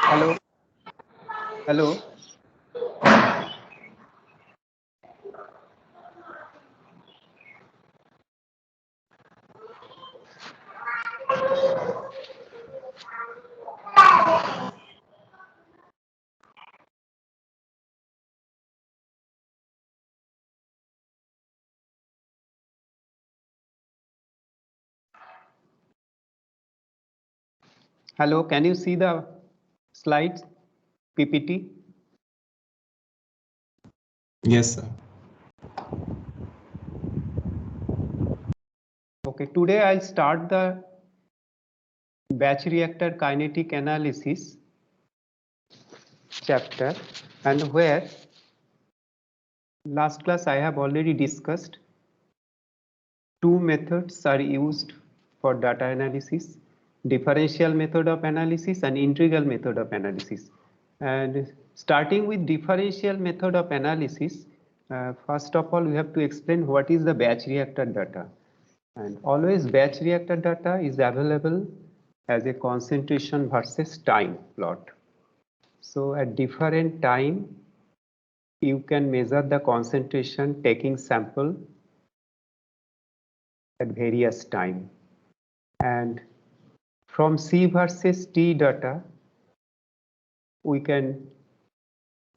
Hello. Hello. Hello. Can you see the slides, PPT? Yes, sir. Okay. Today I'll start the batch reactor kinetic analysis chapter, and where last class I have already discussed two methods are used for data analysis: differential method of analysis and integral method of analysis. And starting with differential method of analysis, first of all we have to explain what is the batch reactor data. And always batch reactor data is available as a concentration versus time plot. So at different time you can measure the concentration taking sample at various time, and from C versus T data we can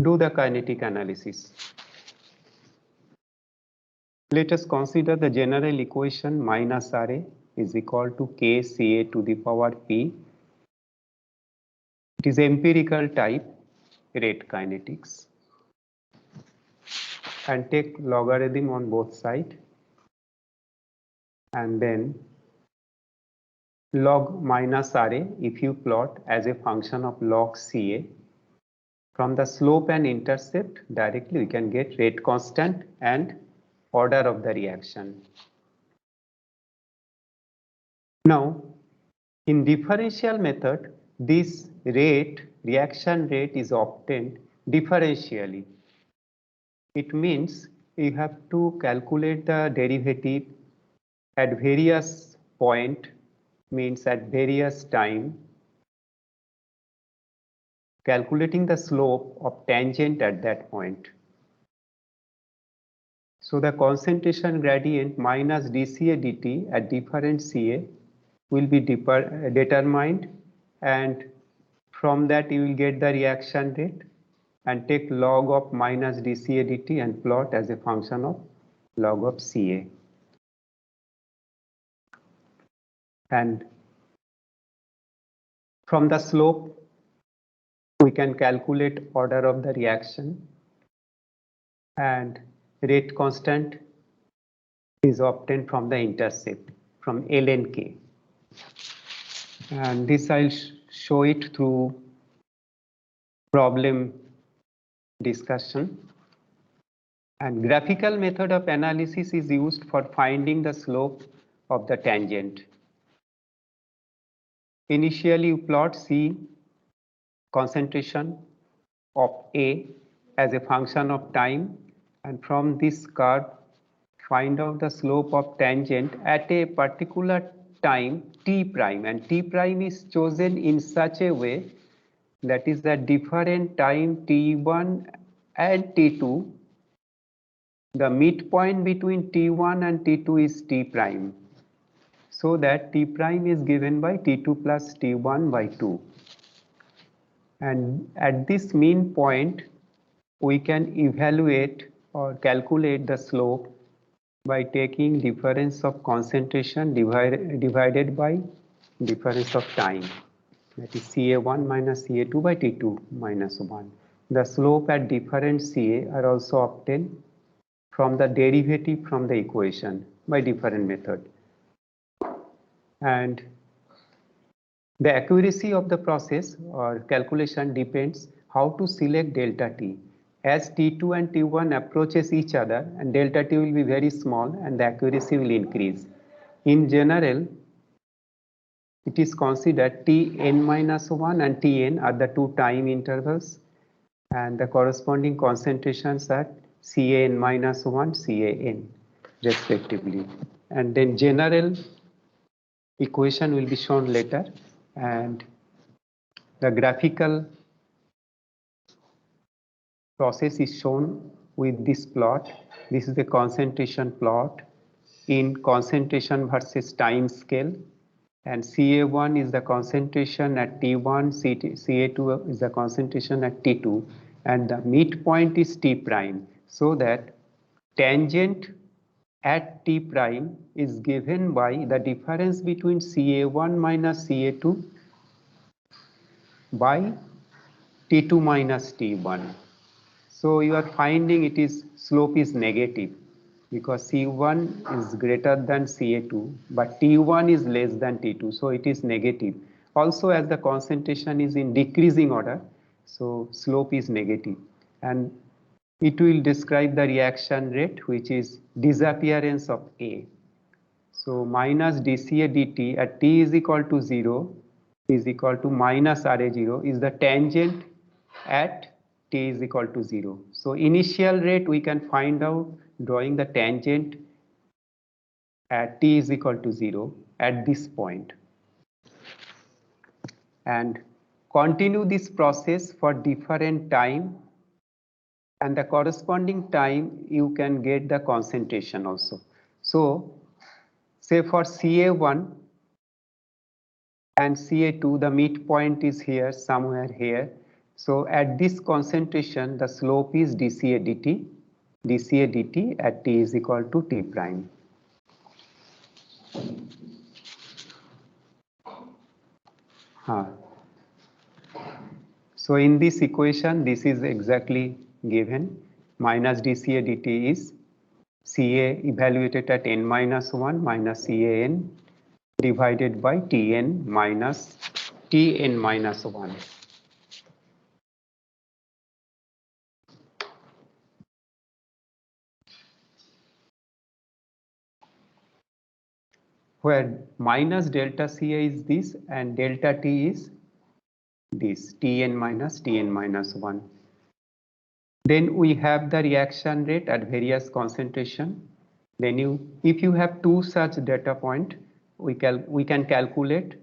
do the kinetic analysis. Let us consider the general equation minus RA is equal to KCA to the power P. It is empirical type rate kinetics, and take logarithm on both sides, and then log minus RA if you plot as a function of log CA. From the slope and intercept directly we can get rate constant and order of the reaction. Now in differential method this reaction rate is obtained differentially. It means you have to calculate the derivative at various point, means at various time, calculating the slope of tangent at that point. So the concentration gradient minus dCA dt at different CA will be determined, and from that you will get the reaction rate and take log of minus dCA dt and plot as a function of log of CA. And from the slope we can calculate order of the reaction, and rate constant is obtained from the intercept from ln k. And this I'll show it through problem discussion. And graphical method of analysis is used for finding the slope of the tangent. Initially you plot C concentration of A as a function of time, and from this curve find out the slope of tangent at a particular time t prime, and t prime is chosen in such a way that is at different time t1 and t2, the midpoint between t1 and t2 is t prime, so that t prime is given by t2 plus t1 by 2. And at this mean point we can evaluate or calculate the slope by taking difference of concentration divided by difference of time, that is CA1 minus CA2 by T2 minus 1. The slope at different CA are also obtained from the derivative from the equation by different method. And the accuracy of the process or calculation depends how to select delta t. As T2 and T1 approaches each other, and delta t will be very small and the accuracy will increase. In general, it is considered Tn minus 1 and Tn are the two time intervals and the corresponding concentrations are Can minus 1, Can respectively. And then general equation will be shown later, and the graphical process is shown with this plot. This is the concentration plot in concentration versus time scale, and Ca1 is the concentration at T1, Ca2 is the concentration at T2, and the midpoint is T prime, so that tangent at T prime is given by the difference between Ca1 minus Ca2 by T2 minus T1. So you are finding it is slope is negative because C1 is greater than Ca2, but T1 is less than T2, so it is negative. Also, as the concentration is in decreasing order, so slope is negative, and it will describe the reaction rate, which is disappearance of A. So minus dCA dt at t is equal to 0 is equal to minus Ra0 is the tangent at t is equal to 0. So initial rate we can find out drawing the tangent at t is equal to 0 at this point, and continue this process for different time, and the corresponding time you can get the concentration also. So say for Ca1 and Ca2, the midpoint is here, somewhere here. So at this concentration, the slope is dCA dt at t is equal to t prime. So in this equation, this is exactly given. Minus dCA dt is Ca evaluated at n minus 1 minus Can divided by Tn minus Tn minus 1. Where minus delta Ca is this and delta T is this Tn minus 1. Then we have the reaction rate at various concentration. Then if you have two such data point, we can calculate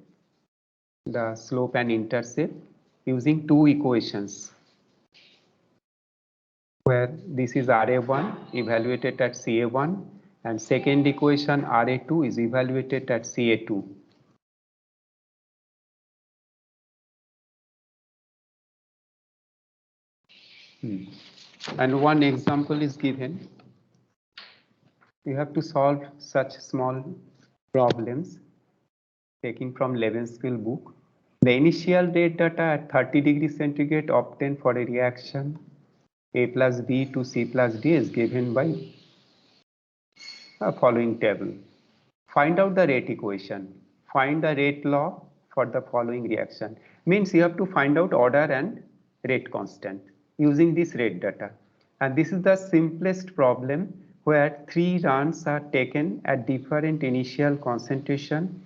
the slope and intercept using two equations, where this is Ra1 evaluated at Ca1 and second equation Ra2 is evaluated at Ca2. And one example is given. You have to solve such small problems taking from Levensville book. The initial rate data at 30 degrees centigrade obtained for a reaction A plus B to C plus D is given by the following table. Find out the rate equation. Find the rate law for the following reaction. Means you have to find out order and rate constant using this rate data. And this is the simplest problem where three runs are taken at different initial concentration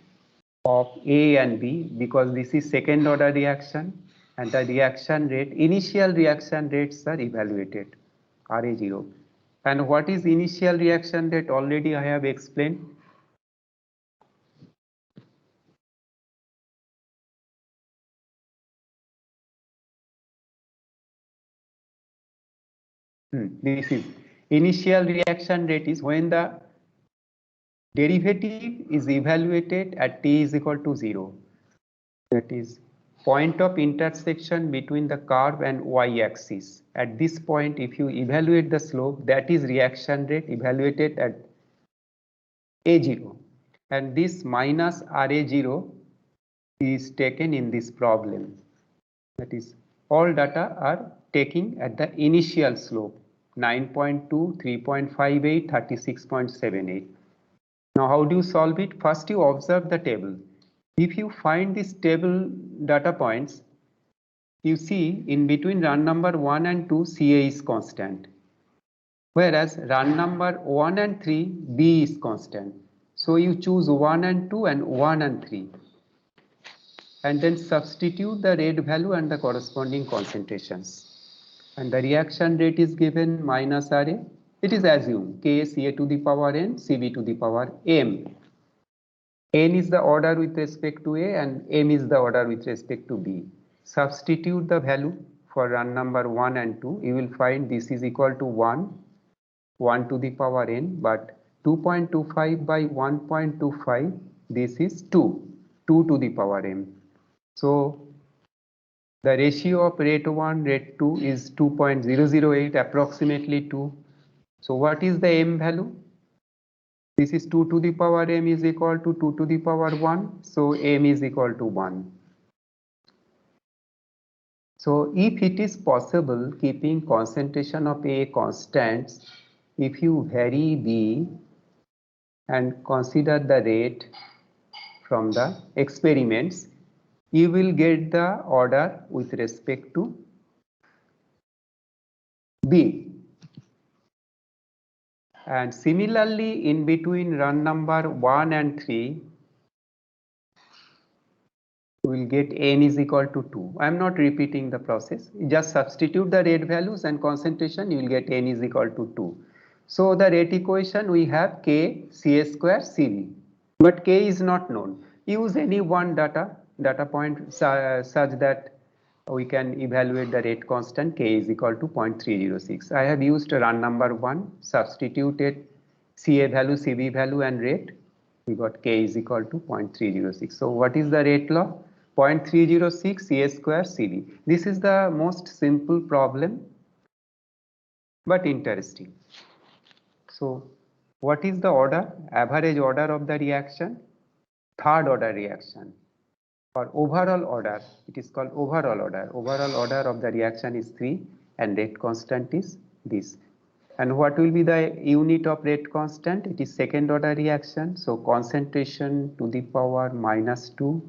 of A and B, because this is second order reaction and the reaction rate, initial reaction rates are evaluated, Ra0. And what is initial reaction rate? Already I have explained. This is initial reaction rate is when the derivative is evaluated at t is equal to 0. That is point of intersection between the curve and y-axis. At this point, if you evaluate the slope, that is reaction rate evaluated at A0. And this minus Ra0 is taken in this problem. That is, all data are taken at the initial slope 9.2, 3.58, 36.78. Now how do you solve it? First you observe the table. If you find this table data points, you see in between run number 1 and 2 CA is constant, whereas run number 1 and 3 B is constant. So you choose 1 and 2 and 1 and 3 and then substitute the rate value and the corresponding concentrations. And the reaction rate is given minus RA. It is assumed K Ca to the power n, Cv to the power m. N is the order with respect to A and M is the order with respect to B. Substitute the value for run number 1 and 2. You will find this is equal to 1 to the power n, but 2.25 by 1.25, this is 2 to the power m. So the ratio of rate 1, rate 2 is 2.008, approximately 2. So what is the m value? This is 2 to the power m is equal to 2 to the power 1. So m is equal to 1. So if it is possible, keeping concentration of A constants, if you vary B and consider the rate from the experiments, you will get the order with respect to B. And similarly, in between run number 1 and 3, we will get n is equal to 2. I am not repeating the process. You just substitute the rate values and concentration, you will get n is equal to 2. So the rate equation we have K Ca square Cv, but K is not known. Use any one data point such that we can evaluate the rate constant K is equal to 0.306. I have used run number 1, substituted Ca value, Cv value and rate. We got K is equal to 0.306. So what is the rate law? 0.306 Ca square Cv. This is the most simple problem, but interesting. So what is the order? Average order of the reaction? Third order reaction. For overall order, it is called overall order. Overall order of the reaction is 3 and rate constant is this. And what will be the unit of rate constant? It is second order reaction. So concentration to the power minus 2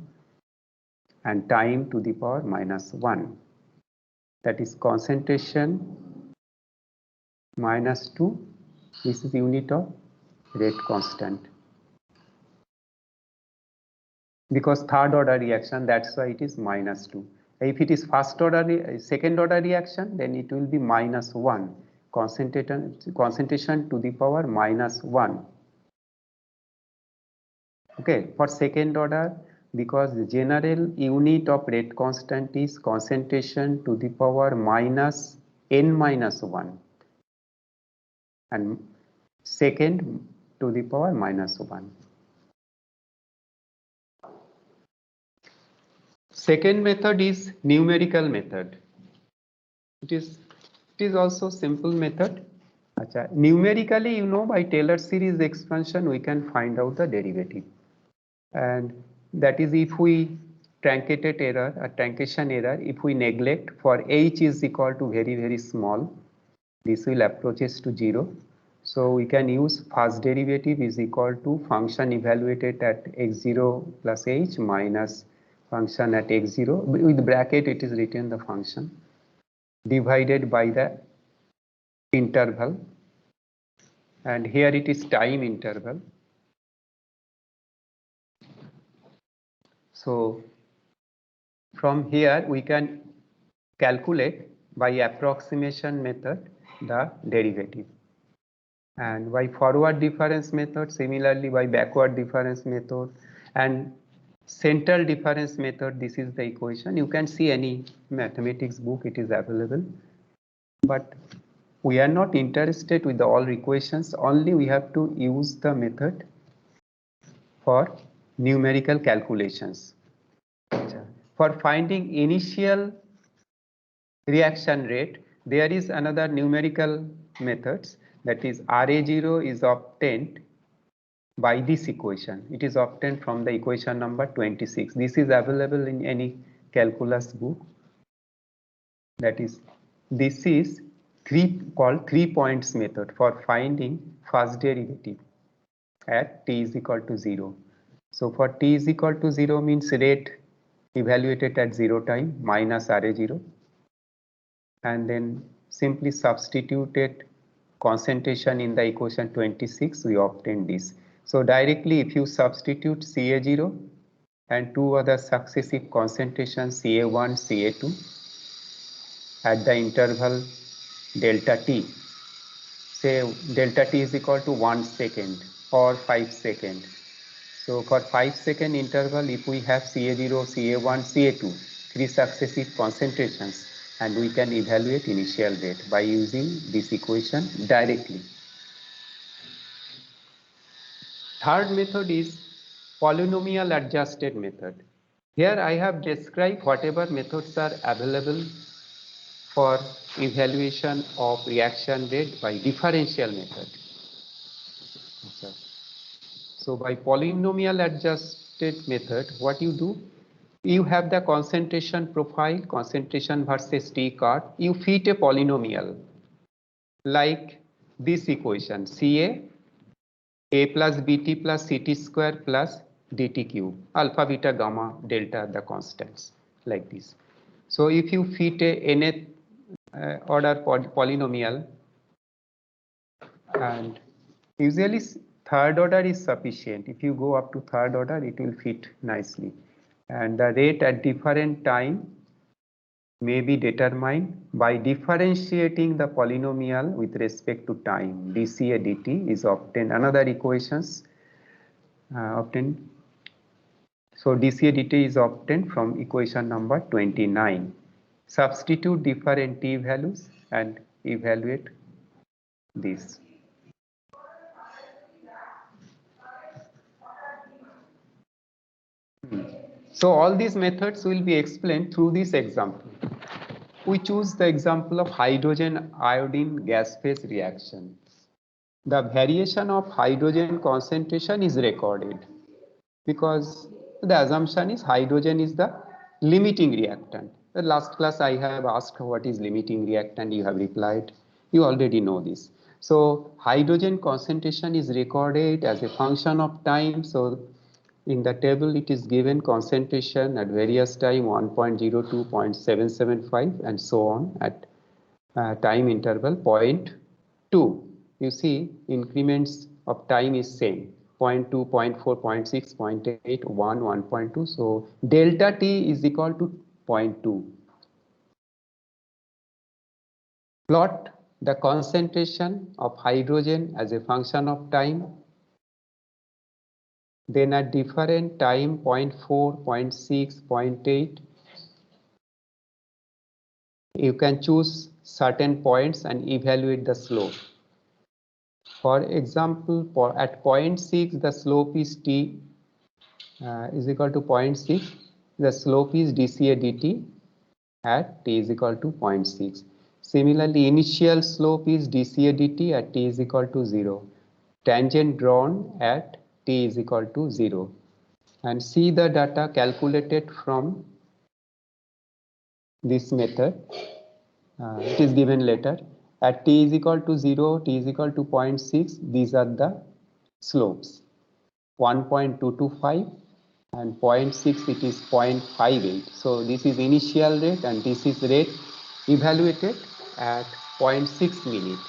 and time to the power minus 1. That is concentration minus 2. This is unit of rate constant. Because third order reaction, that's why it is minus 2. If it is first order, second order reaction, then it will be minus 1. Concentration to the power minus 1. Okay, for second order, because the general unit of rate constant is concentration to the power minus n minus 1 and second to the power minus 1. Second method is numerical method. It is also simple method. Numerically, you know, by Taylor series expansion, we can find out the derivative. And that is if we truncated error, a truncation error, if we neglect for h is equal to very, very small, this will approaches to 0. So we can use first derivative is equal to function evaluated at x0 plus h minus function at x0. With bracket, it is written the function divided by the interval, and here it is time interval. So from here we can calculate by approximation method the derivative, and by forward difference method, similarly by backward difference method and central difference method. This is the equation. You can see any mathematics book, it is available, but we are not interested with the all equations. Only we have to use the method for numerical calculations. For finding initial reaction rate, there is another numerical methods, that is RA0 is obtained by this equation. It is obtained from the equation number 26. This is available in any calculus book. That is, this is called 3 points method for finding first derivative. at t is equal to 0. So for t is equal to 0 means rate evaluated at 0 time minus RA0, and then simply substituted concentration in the equation 26, we obtain this. So directly if you substitute Ca0 and two other successive concentrations Ca1, Ca2 at the interval delta t, say delta t is equal to 1 second or 5 seconds. So for 5-second interval, if we have Ca0, Ca1, Ca2, three successive concentrations, and we can evaluate initial rate by using this equation directly. Third method is polynomial adjusted method. Here I have described whatever methods are available for evaluation of reaction rate by differential method. So by polynomial adjusted method, what you do, you have the concentration profile, concentration versus T curve. You fit a polynomial like this equation, Ca a plus bt plus ct square plus dt cube, alpha, beta, gamma, delta, the constants like this. So if you fit a nth order polynomial, and usually third order is sufficient. If you go up to third order, it will fit nicely. And the rate at different time may be determined by differentiating the polynomial with respect to time. dCA dt is obtained. Another equations obtained. So dCA dt is obtained from equation number 29. Substitute different t values and evaluate this. So all these methods will be explained through this example. We choose the example of hydrogen iodine gas phase reaction. The variation of hydrogen concentration is recorded because the assumption is hydrogen is the limiting reactant. The last class I have asked what is limiting reactant, you have replied, you already know this. So hydrogen concentration is recorded as a function of time. So in the table it is given concentration at various time 1.02, 0.775 and so on at time interval 0.2. You see increments of time is same 0.2, 0.4, 0.6, 0.8, 1, 1.2. So delta t is equal to 0.2. Plot the concentration of hydrogen as a function of time. Then at different time 0.4, 0.6, 0.8, you can choose certain points and evaluate the slope. For example, at 0.6 the slope is t is equal to 0.6. The slope is dCA dt at t is equal to 0.6. Similarly, initial slope is dCA dt at t is equal to 0. Tangent drawn at t is equal to 0. And see the data calculated from this method. It is given later. At t is equal to 0, t is equal to 0.6. These are the slopes. 1.225 and 0.6 it is 0.58. So this is initial rate and this is rate evaluated at 0.6 minute.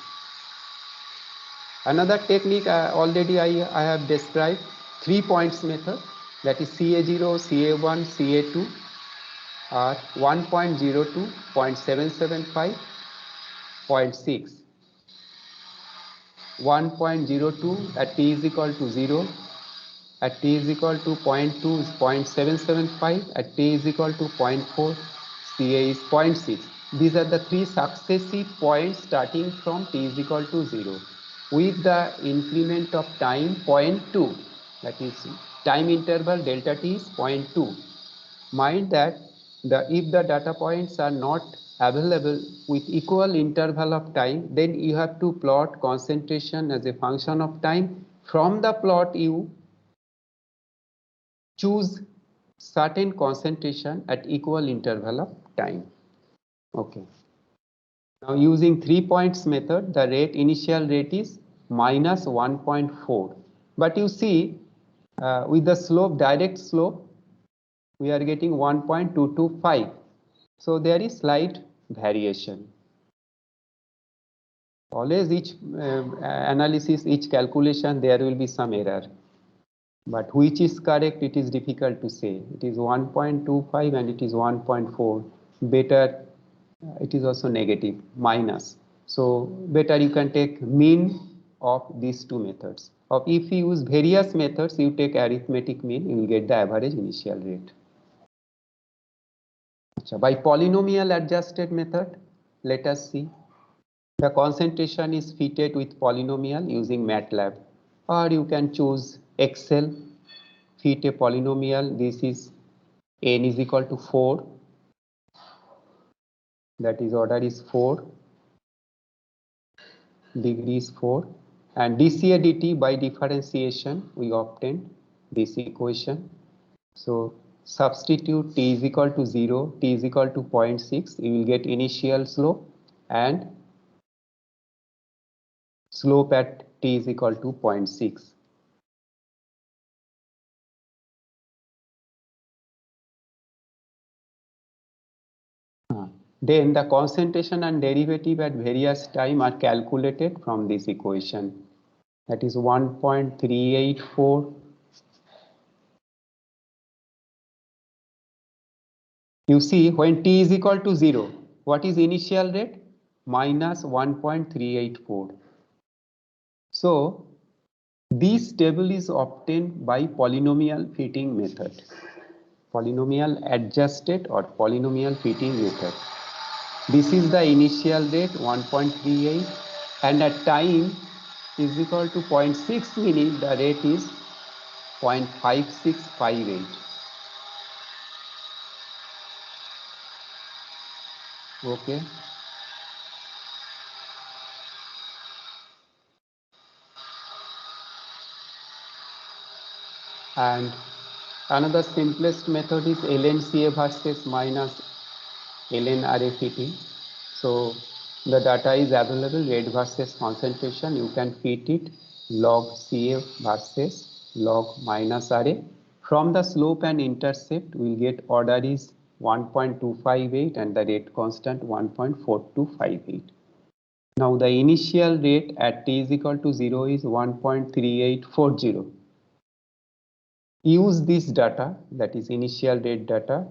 Another technique already I have described, 3 points method, that is Ca0, Ca1, Ca2 are 1.02, 0.775, 0.6. 1.02 at t is equal to 0, at t is equal to 0.2 is 0.775, at t is equal to 0.4, Ca is 0.6. These are the three successive points starting from t is equal to 0 with the increment of time 0.2, that is time interval delta t is 0.2. Mind that if the data points are not available with equal interval of time, then you have to plot concentration as a function of time. From the plot you choose certain concentration at equal interval of time. Okay. Now using 3 points method, the initial rate is minus 1.4. But you see, with the slope, direct slope, we are getting 1.225. So there is slight variation. Always each analysis, each calculation, there will be some error. But which is correct, it is difficult to say. It is 1.25 and it is 1.4. Better, it is also negative, minus. So better you can take mean of these two methods. Or if you use various methods, you take arithmetic mean, you will get the average initial rate. So by polynomial adjusted method, let us see. The concentration is fitted with polynomial using MATLAB, or you can choose Excel, fit a polynomial. This is n is equal to 4, that is order is 4, degree is 4, and dCA dt by differentiation we obtained this equation. So substitute t is equal to 0, t is equal to 0.6, you will get initial slope and slope at t is equal to 0.6. Then the concentration and derivative at various time are calculated from this equation. That is 1.384. You see, when t is equal to 0, what is initial rate? Minus 1.384. So this table is obtained by polynomial fitting method, polynomial adjusted or polynomial fitting method. This is the initial rate 1.38, and at time is equal to 0.6, meaning the rate is 0.5658. Okay. And another simplest method is ln CA versus minus ln RA fitting. So the data is available, rate versus concentration. You can fit it log CA versus log minus RA. From the slope and intercept, we will get order is 1.258 and the rate constant 1.4258. Now the initial rate at t is equal to 0 is 1.3840. Use this data, that is initial rate data,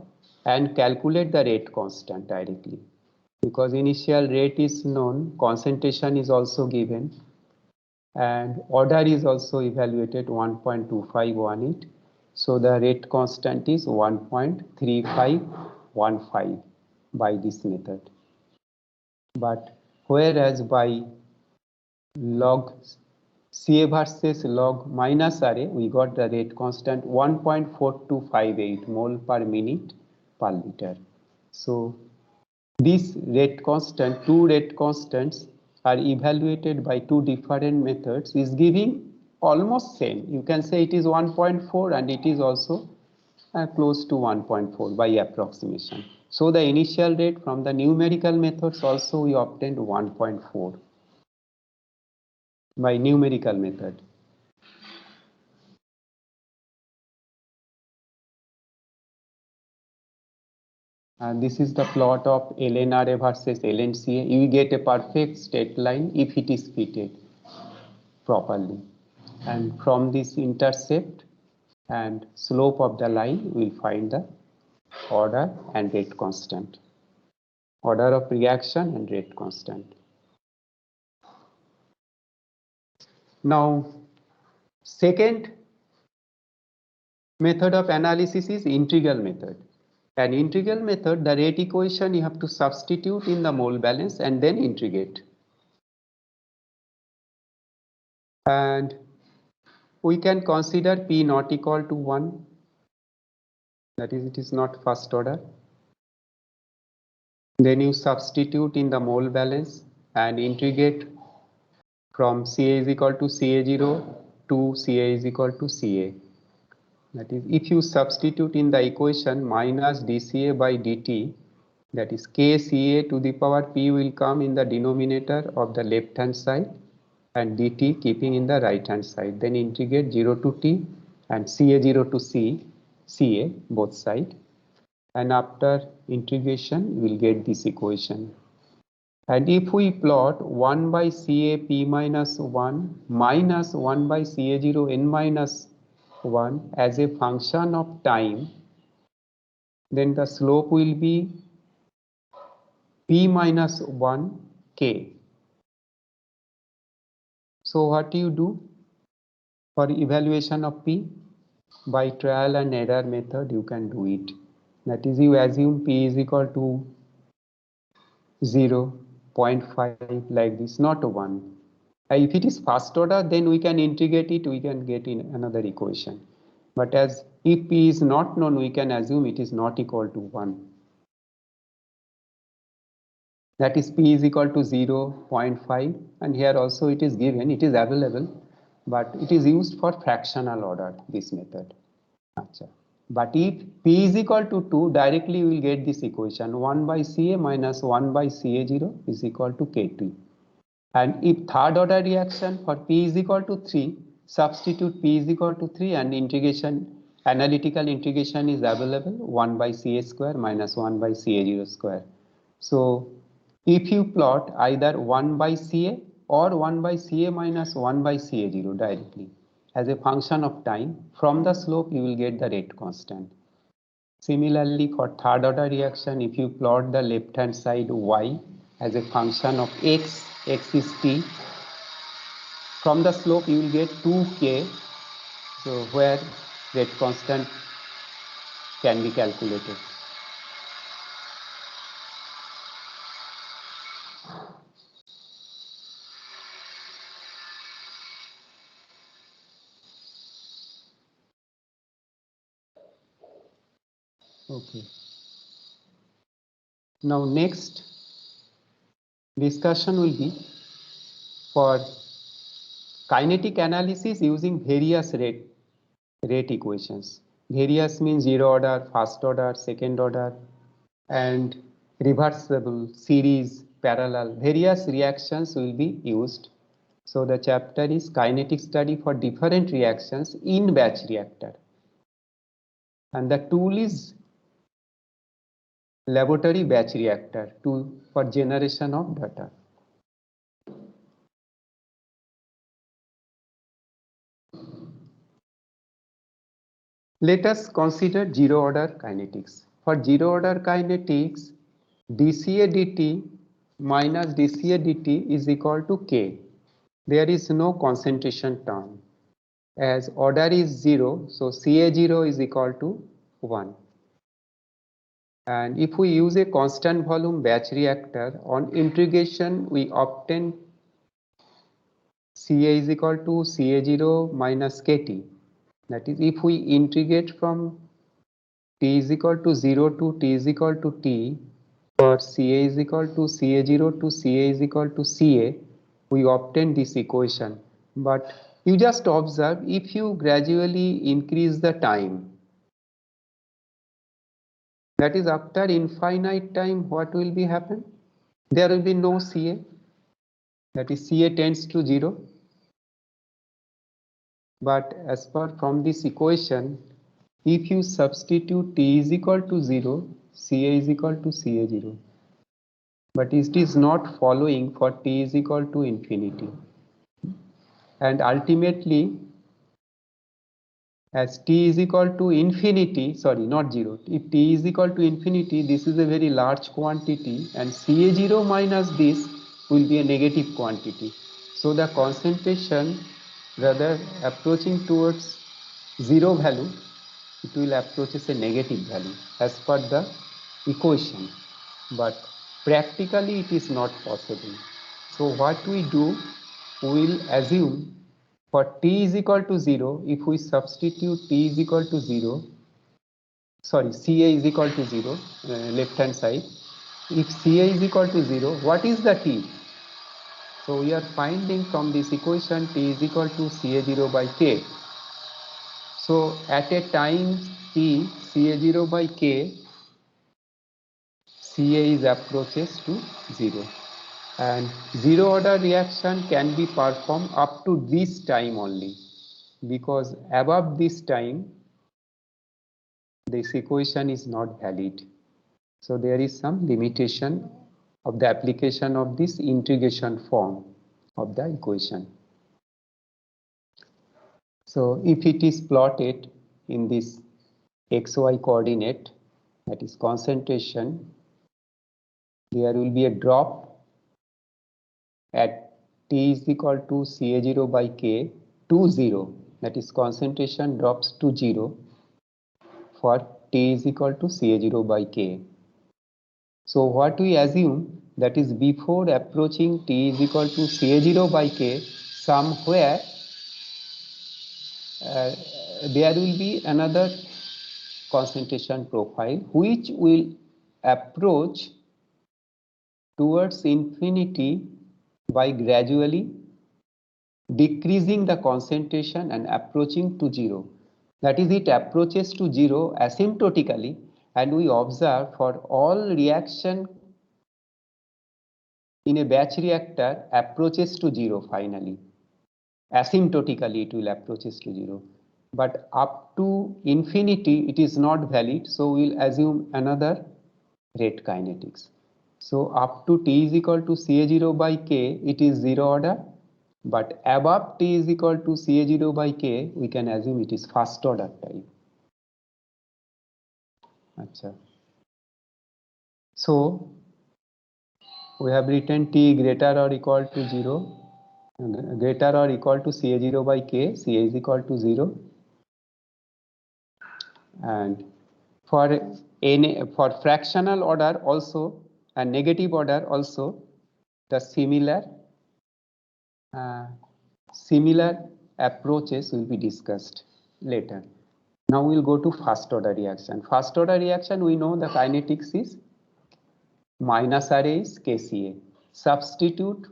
and calculate the rate constant directly. Because initial rate is known, concentration is also given, and order is also evaluated 1.2518. So the rate constant is 1.3515 by this method. But whereas by log CA versus log minus RA, we got the rate constant 1.4258 mole per minute per liter. So this rate constant, two rate constants are evaluated by two different methods, is giving almost same. You can say it is 1.4 and it is also close to 1.4 by approximation. So the initial rate from the numerical methods also we obtained 1.4 by numerical method. And this is the plot of ln RA versus ln CA. You get a perfect straight line if it is fitted properly. And from this intercept and slope of the line, we will find the order and rate constant. Order of reaction and rate constant. Now, second method of analysis is integral method. An integral method, the rate equation you have to substitute in the mole balance and then integrate. And we can consider P not equal to 1, that is, it is not first order. Then you substitute in the mole balance and integrate from Ca is equal to Ca0 to Ca is equal to Ca. That is, if you substitute in the equation minus dCA by dt, that is kCa to the power p will come in the denominator of the left hand side, and dt keeping in the right hand side. Then integrate 0 to t and ca0 to ca both side. And after integration, we will get this equation. And if we plot 1 by Ca p minus 1 minus 1 by Ca0 n minus 1 as a function of time, then the slope will be p minus 1 k. So what do you do for evaluation of p? By trial and error method you can do it. That is, you assume p is equal to 0, 0.5 like this, not 1. If it is first order, then we can integrate it, we can get in another equation. But as if p is not known, we can assume it is not equal to 1. That is, p is equal to 0, 0.5, and here also it is given, it is available, but it is used for fractional order, this method. But if p is equal to 2, directly we will get this equation, 1 by Ca minus 1 by Ca0 is equal to K2. And if third order reaction for p is equal to 3, substitute p is equal to 3 and integration, analytical integration is available, 1 by Ca square minus 1 by Ca0 square. So if you plot either 1 by Ca or 1 by Ca minus 1 by Ca0 directly as a function of time, from the slope you will get the rate constant. Similarly, for third order reaction, if you plot the left hand side y as a function of x, x is t, from the slope you will get 2k, so where rate constant can be calculated. Okay. Now next discussion will be for kinetic analysis using various rate equations. Various means 0 order, first order, second order, and reversible, series, parallel. Various reactions will be used. So the chapter is kinetic study for different reactions in batch reactor. And the tool is laboratory batch reactor tool for generation of data. Let us consider zero order kinetics. For zero order kinetics, dCA dt minus dCA dt is equal to K. There is no concentration term. As order is 0, so Ca0 is equal to 1. And if we use a constant volume batch reactor, on integration we obtain Ca is equal to Ca0 minus Kt. That is, if we integrate from t is equal to 0 to t is equal to t, for Ca is equal to Ca0 to Ca is equal to Ca, we obtain this equation. But you just observe, if you gradually increase the time, that is after infinite time, what will be happen? There will be no Ca, that is Ca tends to 0. But as per from this equation, if you substitute t is equal to 0, Ca is equal to Ca0. But it is not following for t is equal to infinity. And ultimately, as t is equal to infinity, sorry, not 0, if t is equal to infinity, this is a very large quantity, and Ca0 minus this will be a negative quantity. So the concentration, rather approaching towards 0 value, it will approach as a negative value as per the equation. But practically it is not possible. So what we do, we will assume for t is equal to 0, if we substitute t is equal to 0, sorry, Ca is equal to 0, left hand side, if Ca is equal to 0, what is the t? So we are finding from this equation t is equal to Ca0 by k. So at a time t, Ca0 by k, Ca is approaches to 0. And zero order reaction can be performed up to this time only, because above this time this equation is not valid. So there is some limitation of the application of this integration form of the equation. So if it is plotted in this xy coordinate, that is concentration, there will be a drop at T is equal to Ca0 by K to 0, that is concentration drops to 0 for T is equal to Ca0 by K. So what we assume, that is before approaching T is equal to Ca0 by K, somewhere there will be another concentration profile which will approach towards infinity by gradually decreasing the concentration and approaching to 0. That is, it approaches to 0 asymptotically, and we observe for all reaction in a batch reactor approaches to 0 finally. Asymptotically it will approaches to 0. But up to infinity it is not valid, so we'll assume another rate kinetics. So up to T is equal to Ca0 by K, it is zero order, but above T is equal to Ca0 by K, we can assume it is first order type. Achha. So we have written T greater or equal to 0, greater or equal to Ca0 by K, Ca is equal to 0. And for fractional order also and negative order also, the similar approaches will be discussed later. Now we'll go to first order reaction. First order reaction, we know the kinetics is minus RA is KCA. Substitute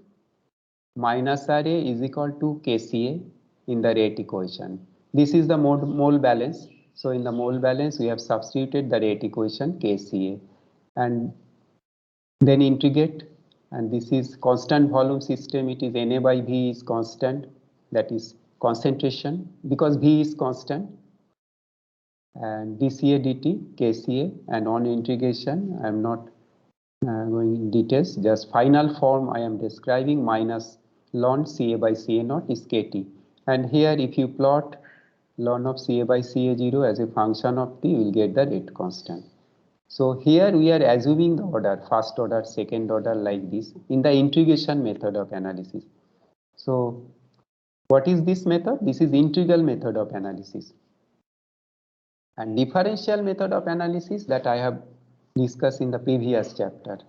minus RA is equal to KCA in the rate equation. This is the mole balance. So in the mole balance, we have substituted the rate equation KCA and then integrate. And this is constant volume system. It is Na by V is constant, that is concentration, because V is constant. And dCA dt, KCA, and on integration, I am not going in details, just final form I am describing, minus ln Ca by Ca naught is KT. And here if you plot ln of Ca by Ca0 as a function of T, you will get the rate constant. So here we are assuming the order, first order, second order, like this in the integration method of analysis. So what is this method? This is integral method of analysis. And differential method of analysis that I have discussed in the previous chapter.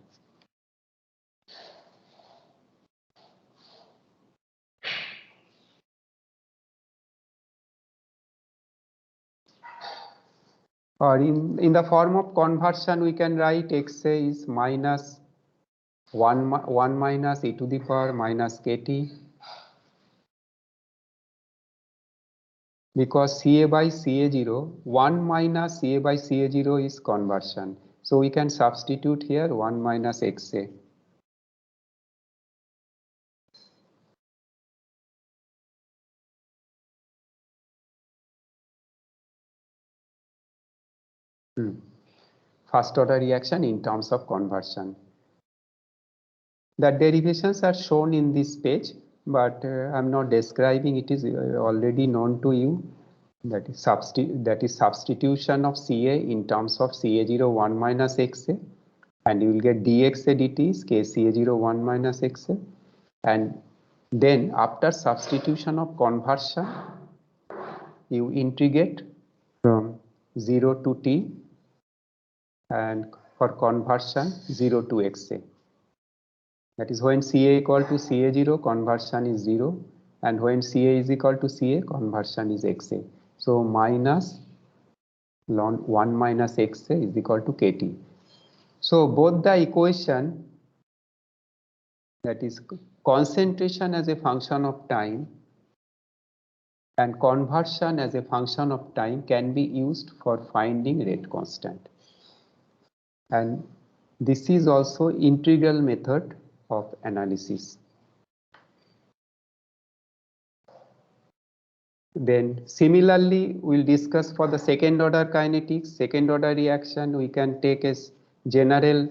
Or in the form of conversion, we can write Xa is minus 1 minus e to the power minus kt, because Ca by Ca0, 1 minus Ca by Ca0 is conversion. So we can substitute here 1 minus Xa. First order reaction in terms of conversion. The derivations are shown in this page, but I'm not describing, it is already known to you. That is substitution of Ca in terms of Ca0 1 minus Xa, and you will get dxa dt is Kca0 1 minus Xa, and then after substitution of conversion, you integrate from 0 to T, and for conversion 0 to Xa. That is when Ca equal to Ca0, conversion is 0, and when Ca is equal to Ca, conversion is Xa. So minus ln 1 minus Xa is equal to Kt. So both the equation, that is concentration as a function of time and conversion as a function of time, can be used for finding rate constant. And this is also integral method of analysis. Then similarly, we'll discuss for the second order kinetics, second order reaction. We can take as general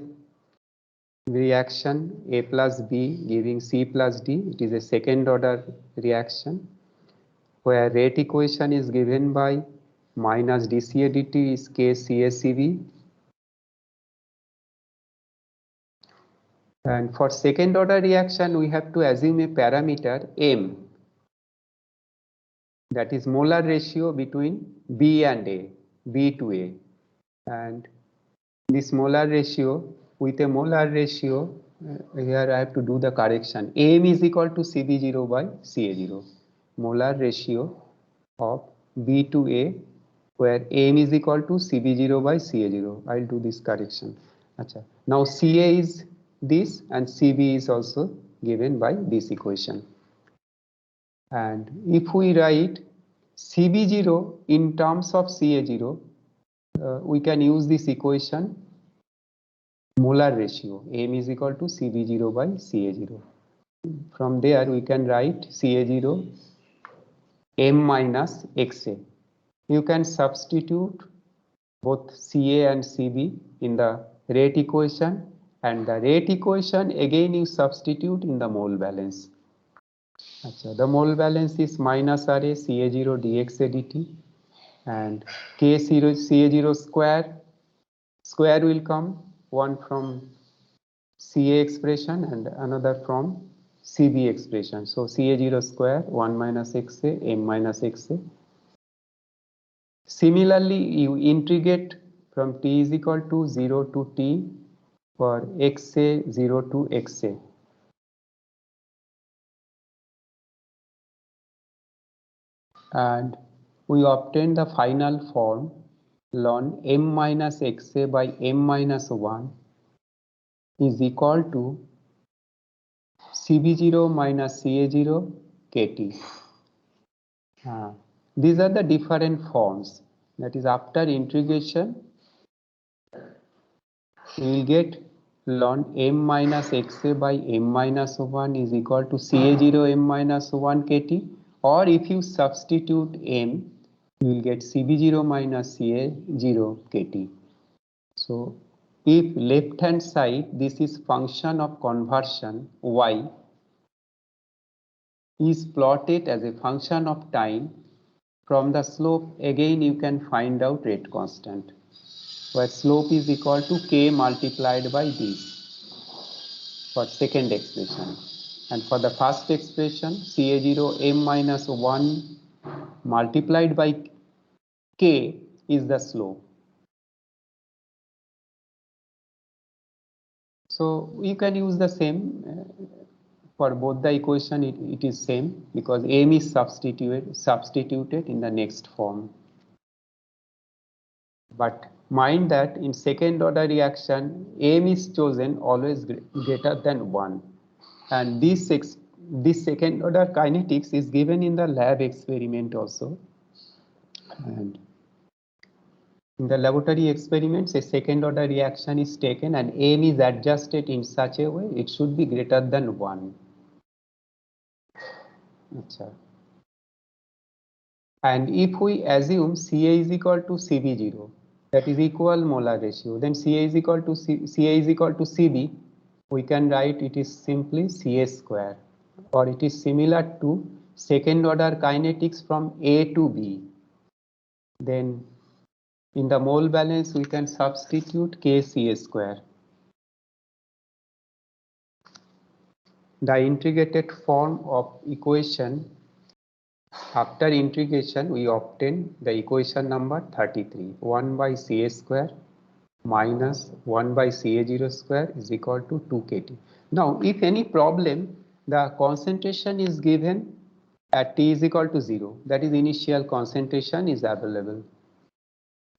reaction A plus B giving C plus D. It is a second order reaction where rate equation is given by minus dCA dt is K CaCV. And for second order reaction, we have to assume a parameter M, that is molar ratio between B and A, B to A. And this molar ratio, with a molar ratio, here I have to do the correction. M is equal to Cb0 by Ca0. Molar ratio of B to A, where M is equal to Cb0 by Ca0. I'll do this correction. Achha. Now Ca is this and Cb is also given by this equation. And if we write Cb0 in terms of Ca0, we can use this equation molar ratio M is equal to Cb0 by Ca0. From there we can write Ca0 M minus Xa. You can substitute both Ca and Cb in the rate equation, and the rate equation again you substitute in the mole balance. Achha, the mole balance is minus Ra Ca0 dxa dt, and K0 Ca0 square will come, one from Ca expression and another from Cb expression. So Ca0 square 1 minus Xa M minus Xa. Similarly, you integrate from t is equal to 0 to t for Xa 0 to Xa. And we obtain the final form ln M minus Xa by M minus 1 is equal to Cb0 minus Ca0 Kt. These are the different forms. That is, after integration, we will get ln M minus Xa by M minus 1 is equal to Ca0 M minus 1 Kt. Or if you substitute M, you will get Cb0 minus Ca0 Kt. So, if left hand side, this is function of conversion y, is plotted as a function of time, from the slope again you can find out rate constant, where slope is equal to k multiplied by this for second expression. And for the first expression, Ca0 M minus 1 multiplied by k is the slope. So you can use the same for both the equation. It is same because M is substituted in the next form. But mind that in second order reaction, M is chosen always greater than 1. And this second order kinetics is given in the lab experiment also. And in the laboratory experiments, a second order reaction is taken and M is adjusted in such a way it should be greater than 1. Achha. And if we assume Ca is equal to Cb0, that is equal molar ratio, then Ca is equal to Cb, we can write it is simply Ca square, or it is similar to second order kinetics from A to B. Then in the mole balance we can substitute K Ca square. The integrated form of equation, after integration we obtain the equation number 33, 1 by Ca square minus 1 by Ca0 square is equal to 2 Kt. Now if any problem, the concentration is given at t is equal to 0, that is initial concentration is available,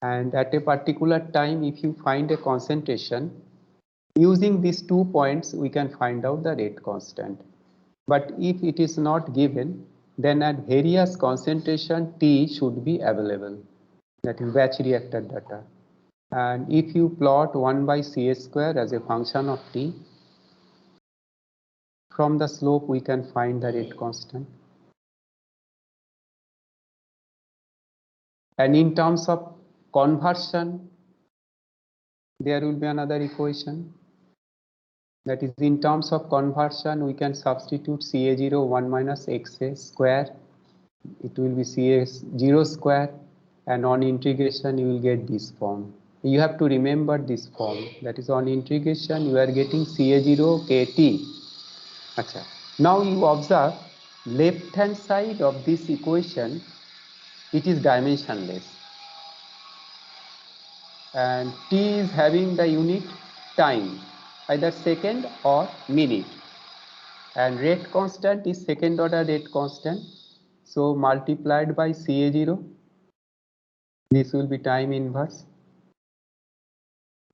and at a particular time if you find a concentration, using these 2 points we can find out the rate constant. But if it is not given, then at various concentration T should be available, that is batch reactor data. And if you plot 1 by Ca square as a function of T, From the slope we can find the rate constant. And in terms of conversion, there will be another equation. That is, in terms of conversion, we can substitute CA0 1 minus XA square. It will be CA0 square, and on integration you will get this form. You have to remember this form. That is, on integration you are getting CA0 KT. Achha. Now you observe left hand side of this equation, it is dimensionless, and t is having the unit time, either second or minute, and rate constant is second order rate constant, so multiplied by CA0, this will be time inverse,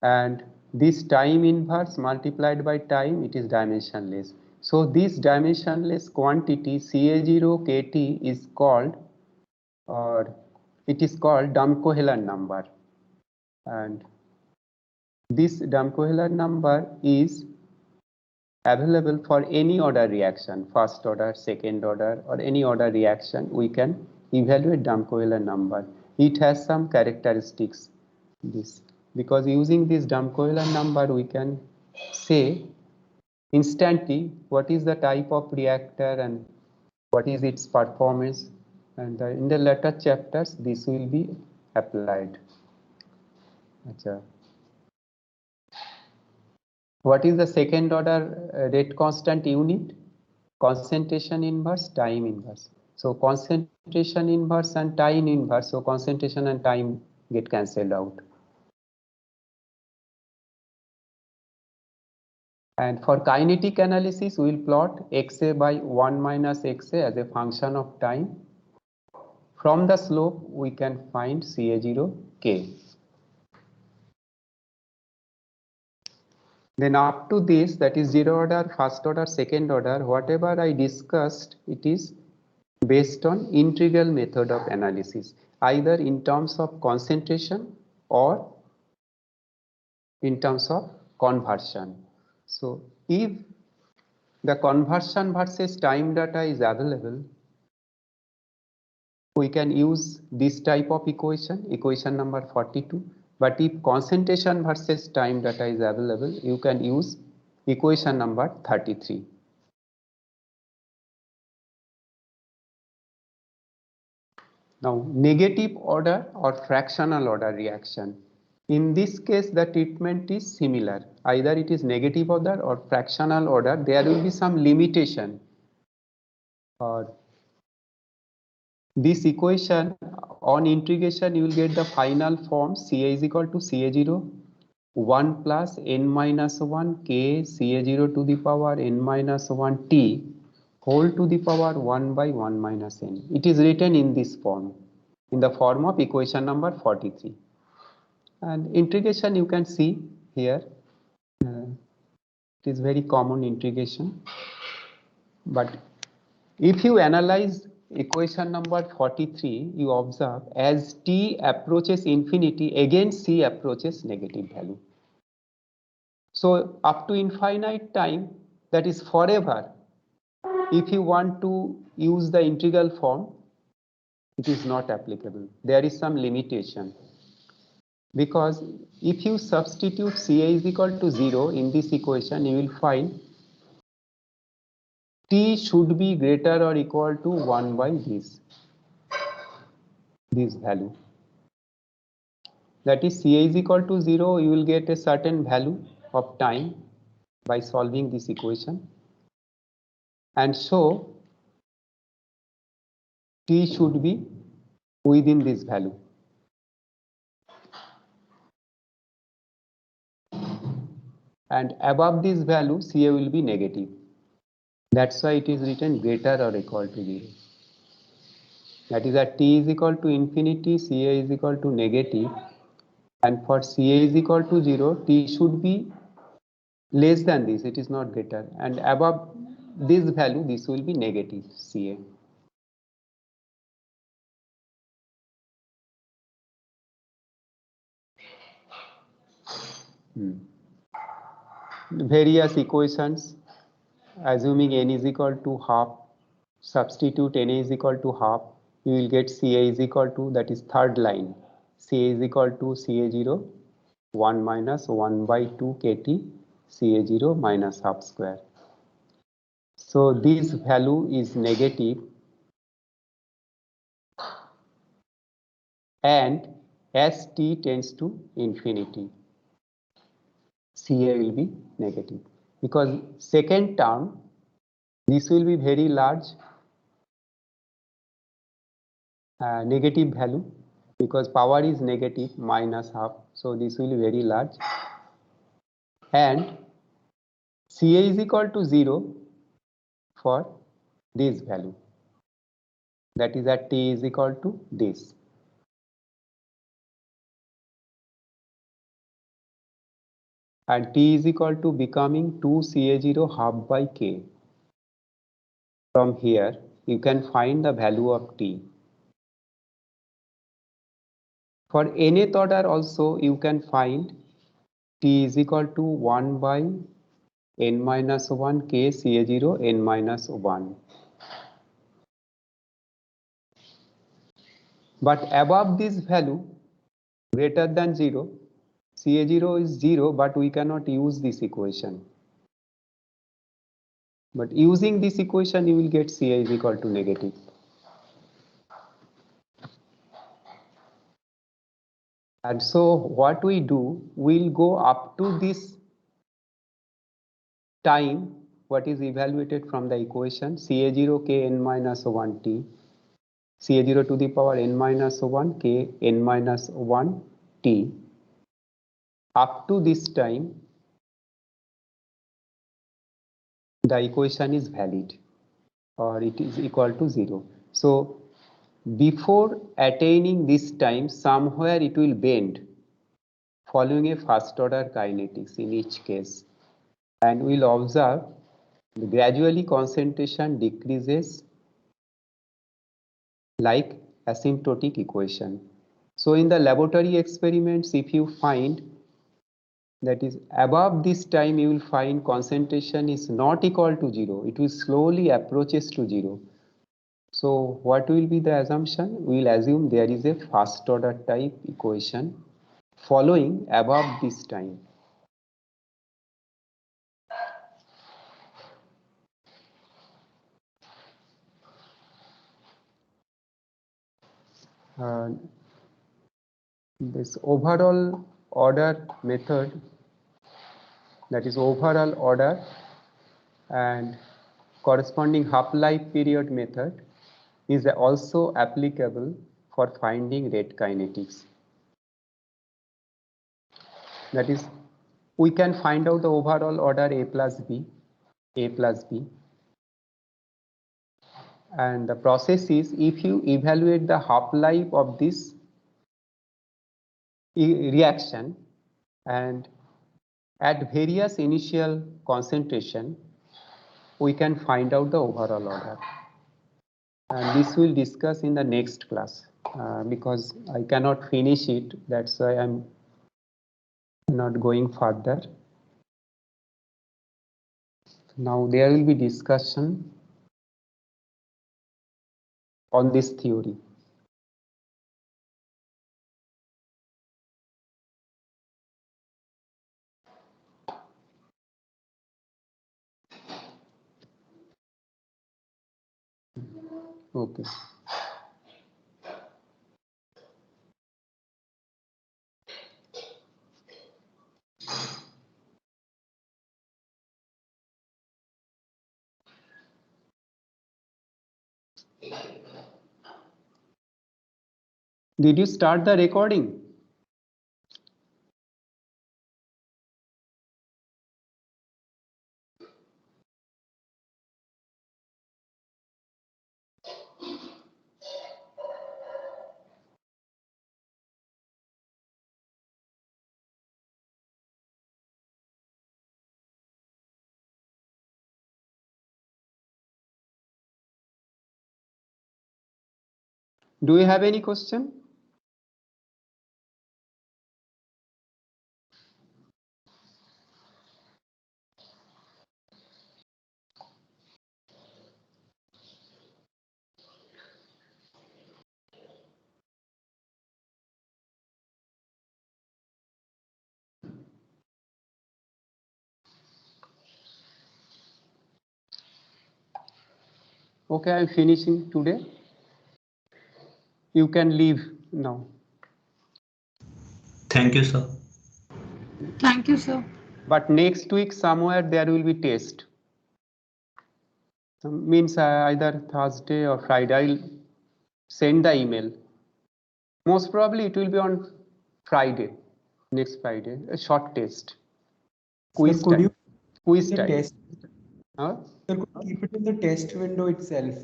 and this time inverse multiplied by time, it is dimensionless. So this dimensionless quantity CA0 KT is called, or it is called Damco-Heller number, and this Damco-Heller number is available for any order reaction, first order, second order, or any order reaction. We can evaluate Damco-Heller number. It has some characteristics, this, because using this Damco-Heller number we can say instantly what is the type of reactor and what is its performance, and in the later chapters this will be applied. Achha. What is the second order rate constant unit? Concentration inverse, time inverse. So concentration inverse and time inverse, so concentration and time get cancelled out. And for kinetic analysis, we will plot XA by 1 minus XA as a function of time. From the slope, we can find CA0 K. Then up to this, that is zero order, first order, second order, whatever I discussed, it is based on integral method of analysis, either in terms of concentration or in terms of conversion. So if the conversion versus time data is available, we can use this type of equation, equation number 42. But if concentration versus time data is available, you can use equation number 33. Now, negative order or fractional order reaction. In this case, the treatment is similar. Either it is negative order or fractional order. There will be some limitation. Or this equation on integration, you will get the final form Ca is equal to Ca0 1 plus n minus 1 k Ca0 to the power n minus 1 t whole to the power 1 by 1 minus n. It is written in this form, in the form of equation number 43. And integration you can see here, it is very common integration. But if you analyze equation number 43, you observe as t approaches infinity, again c approaches negative value. So up to infinite time, that is forever, if you want to use the integral form, it is not applicable. There is some limitation. Because if you substitute Ca is equal to 0 in this equation, you will find t should be greater or equal to 1 by this value. That is, Ca is equal to 0, you will get a certain value of time by solving this equation. And so t should be within this value. And above this value, Ca will be negative. That's why it is written greater or equal to 0. That is, at t is equal to infinity, Ca is equal to negative, and for Ca is equal to 0, t should be less than this, it is not greater, and above this value, this will be negative Ca. Various equations assuming n is equal to half, substitute n is equal to half, you will get Ca is equal to, that is third line, Ca is equal to Ca0 1 minus 1 by 2 kt Ca0 minus half square. So this value is negative, and as t tends to infinity, Ca will be negative, because second term, this will be very large negative value, because power is negative minus half, so this will be very large, and Ca is equal to 0 for this value, that is at t is equal to this. And t is equal to becoming 2 Ca0 half by k. From here you can find the value of t. For nth order also you can find t is equal to 1 by n minus 1 k Ca0 n minus 1. But above this value, greater than 0, Ca0 is 0, but we cannot use this equation. But using this equation, you will get Ca is equal to negative. And so what we do, we'll go up to this time, what is evaluated from the equation, Ca0 k n minus 1 t, Ca0 to the power n minus 1 k n minus 1 t. Up to this time, the equation is valid, or it is equal to 0. So before attaining this time, somewhere it will bend, following a first order kinetics in each case, and we'll observe gradually concentration decreases like asymptotic equation. So in the laboratory experiments, if you find that is above this time, you will find concentration is not equal to 0, it will slowly approaches to 0. So what will be the assumption? We will assume there is a first order type equation following above this time. This overall order method, that is overall order and corresponding half-life period method, is also applicable for finding rate kinetics. That is, we can find out the overall order a plus b, and the process is, if you evaluate the half-life of this reaction and at various initial concentration, we can find out the overall order. And this we'll discuss in the next class, because I cannot finish it, that's why I'm not going further. Now there will be discussion on this theory. Okay. Did you start the recording? Do you have any question? Okay, I'm finishing today. You can leave now. Thank you, sir. Thank you, sir. But next week somewhere there will be test. Means either Thursday or Friday. I'll send the email. Most probably it will be on Friday, next Friday, a short test. Quiz Sir, could you time. Quiz the time. test? Huh? Sir, could you keep it in the test window itself?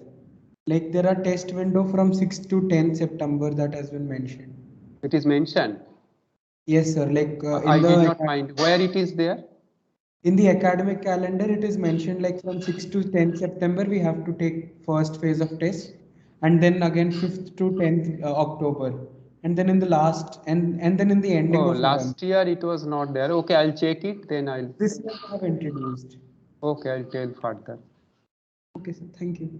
Like there are test window from 6 to 10 September that has been mentioned. It is mentioned. Yes, sir. Like I did not find where it is there. in the academic calendar, it is mentioned like from 6 to 10 September, we have to take first phase of test, and then again 5th to 10th October, and then in the last and then in the ending Oh, of November. last year it was not there. Okay, I'll check it. Then I'll. This year they have introduced. Okay, I'll tell further. Okay, sir. Thank you.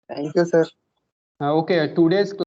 Thank you, sir. Okay, today's